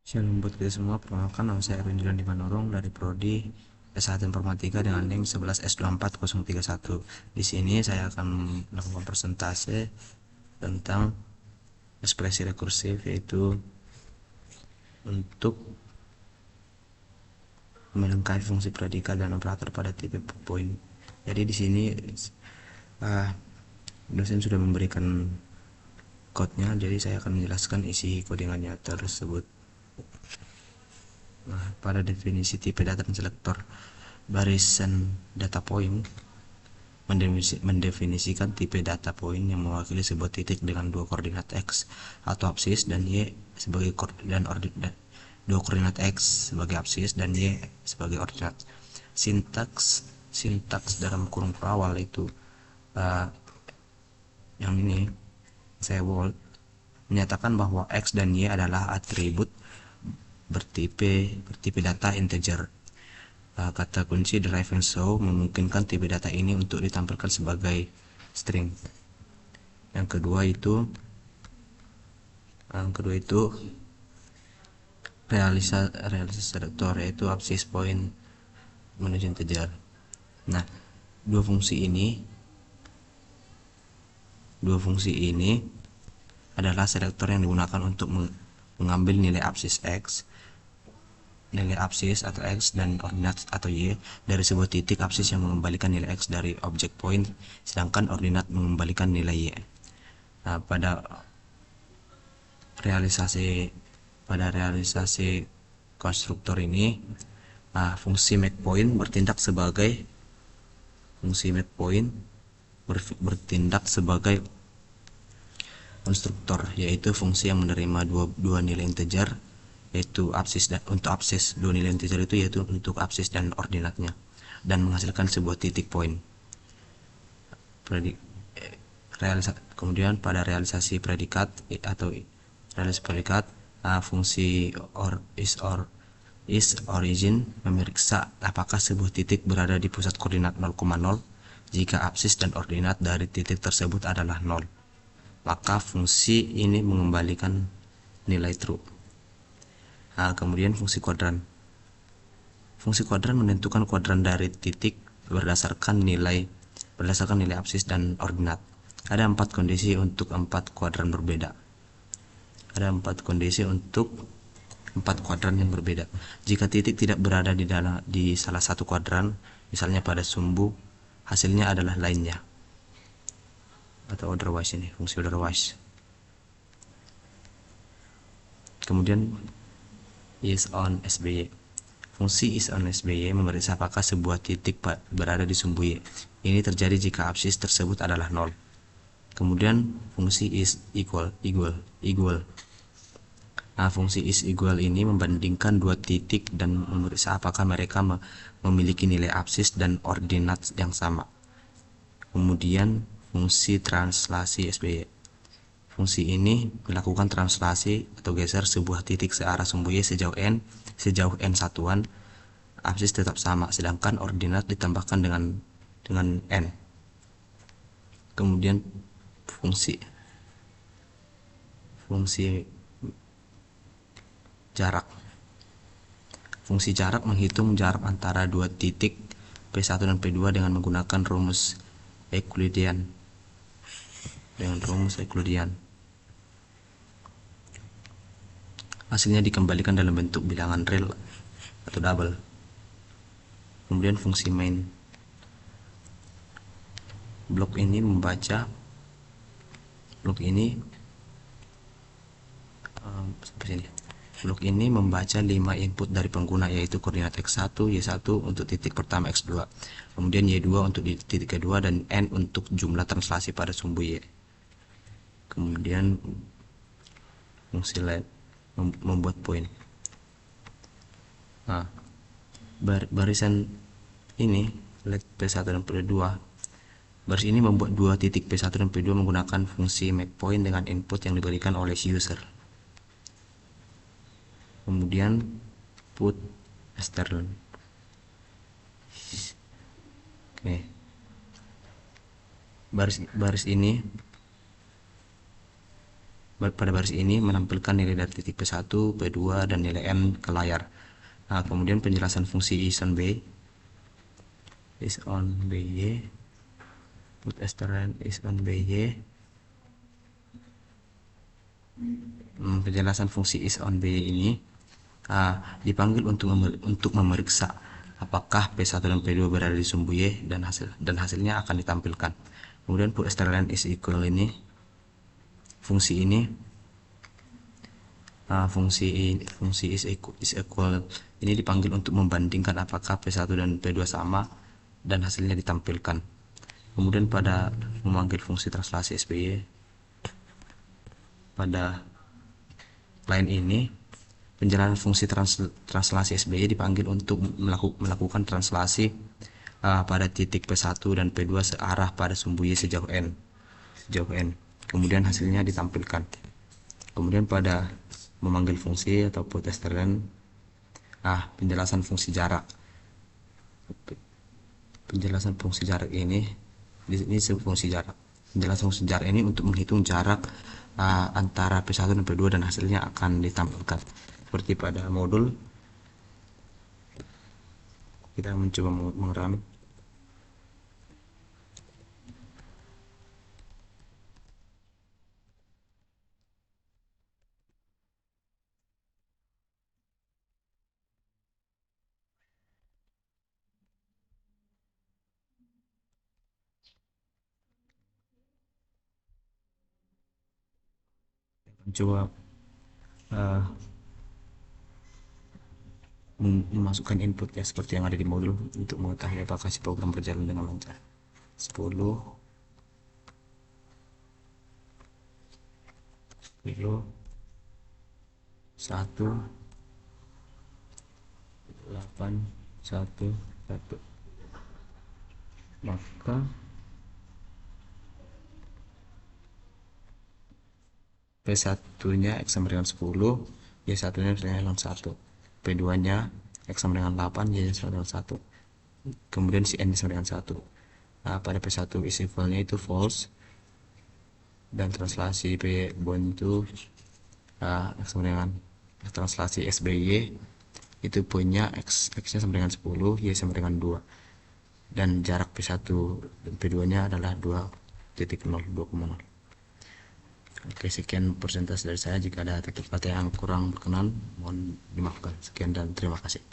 Shalom buat kita semua, perkenalkan nama saya Erwin Julian Dimanurung dari Prodi S1 Informatika dengan NIM 11S24031. Di sini saya akan melakukan presentase tentang ekspresi rekursif, yaitu untuk melengkapi fungsi predikat dan operator pada tipe poin. Jadi di sini dosen sudah memberikan code-nya, jadi saya akan menjelaskan isi codingannya tersebut. Nah, pada definisi tipe data selektor barisan data point mendefinisikan tipe data point yang mewakili sebuah titik dengan dua koordinat x atau absis dan y sebagai dua koordinat x sebagai absis dan y sebagai ordinat. Sintaks dalam kurung awal itu yang ini saya bold, menyatakan bahwa x dan y adalah atribut bertipe data integer. Kata kunci derive and show memungkinkan tipe data ini untuk ditampilkan sebagai string. Yang kedua itu realisasi selektor, yaitu absis point menuju integer. Nah, dua fungsi ini adalah selektor yang digunakan untuk mengambil nilai absis atau x dan ordinat atau y dari sebuah titik absis yang mengembalikan nilai x dari objek point, sedangkan ordinat mengembalikan nilai y. Nah, pada realisasi konstruktor ini, fungsi make point bertindak sebagai konstruktor, yaitu fungsi yang menerima dua nilai integer, yaitu untuk absis dua nilai integer itu yaitu untuk absis dan ordinatnya, dan menghasilkan sebuah titik poin. Kemudian pada realisasi predikat fungsi is origin memeriksa apakah sebuah titik berada di pusat koordinat 0,0. Jika absis dan ordinat dari titik tersebut adalah 0, maka fungsi ini mengembalikan nilai true. Kemudian fungsi kuadran menentukan kuadran dari titik berdasarkan nilai absis dan ordinat. Ada 4 kondisi untuk 4 kuadran berbeda. Jika titik tidak berada di salah satu kuadran, misalnya pada sumbu, hasilnya adalah lainnya atau otherwise, ini fungsi otherwise. Kemudian is on SBY. Fungsi is on SBY memeriksa apakah sebuah titik berada di sumbu Y. Ini terjadi jika absis tersebut adalah 0. Kemudian fungsi is equal. Fungsi is equal ini membandingkan dua titik dan memeriksa apakah mereka memiliki nilai absis dan ordinat yang sama. Kemudian fungsi translasi SBY. Fungsi ini melakukan translasi atau geser sebuah titik searah sumbu Y sejauh n satuan. Absis tetap sama, sedangkan ordinat ditambahkan dengan n. Kemudian fungsi jarak. Fungsi jarak menghitung jarak antara dua titik P1 dan P2 dengan menggunakan rumus Euclidean. Hasilnya dikembalikan dalam bentuk bilangan real atau double. Kemudian fungsi main. Blok ini membaca membaca 5 input dari pengguna, yaitu koordinat x1, y1 untuk titik pertama, x2, kemudian y2 untuk titik kedua, dan n untuk jumlah translasi pada sumbu y. Kemudian fungsi let membuat poin. Barisan ini let P1 dan P2. Baris ini membuat dua titik P1 dan P2 menggunakan fungsi make point dengan input yang diberikan oleh user. Kemudian put external. Baris ini pada baris ini menampilkan nilai dari titik P1, P2, dan nilai N ke layar. Nah, kemudian penjelasan fungsi is on by, put strlen is on by y. Penjelasan fungsi is on by ini dipanggil untuk memeriksa apakah P1 dan P2 berada di sumbu Y dan hasilnya akan ditampilkan. Kemudian put strlen is equal ini, fungsi ini fungsi is equal ini dipanggil untuk membandingkan apakah P1 dan P2 sama dan hasilnya ditampilkan. Kemudian pada memanggil fungsi translasi SBY pada line ini, penjelasan fungsi translasi SBY dipanggil untuk melakukan translasi pada titik P1 dan P2 searah pada sumbu Y sejauh N. Kemudian hasilnya ditampilkan. Kemudian pada memanggil fungsi atau put strlen, penjelasan fungsi jarak. Penjelasan fungsi jarak ini fungsi jarak. Penjelasan fungsi jarak ini untuk menghitung jarak antara P1 dan P2 dan hasilnya akan ditampilkan. Seperti pada modul, kita mencoba mengerami. Coba memasukkan input ya seperti yang ada di modul untuk mengetahui apakah si program berjalan dengan lancar. 10 1 8 1 1, maka P1 nya X sama dengan 10, Y1 nya dengan 1, P2 nya X sama dengan 8, Y sama dengan 1, kemudian si N sama dengan 1. Pada P1 is equal nya itu false, dan translasi P bond itu X sama dengan translasi S by Y itu punya X nya sama dengan 10, Y sama dengan 2, dan jarak P1 dan P2 nya adalah 2.0, 2,0. Oke, sekian persentase dari saya. Jika ada kata-kata yang kurang berkenan, mohon dimaafkan. Sekian dan terima kasih.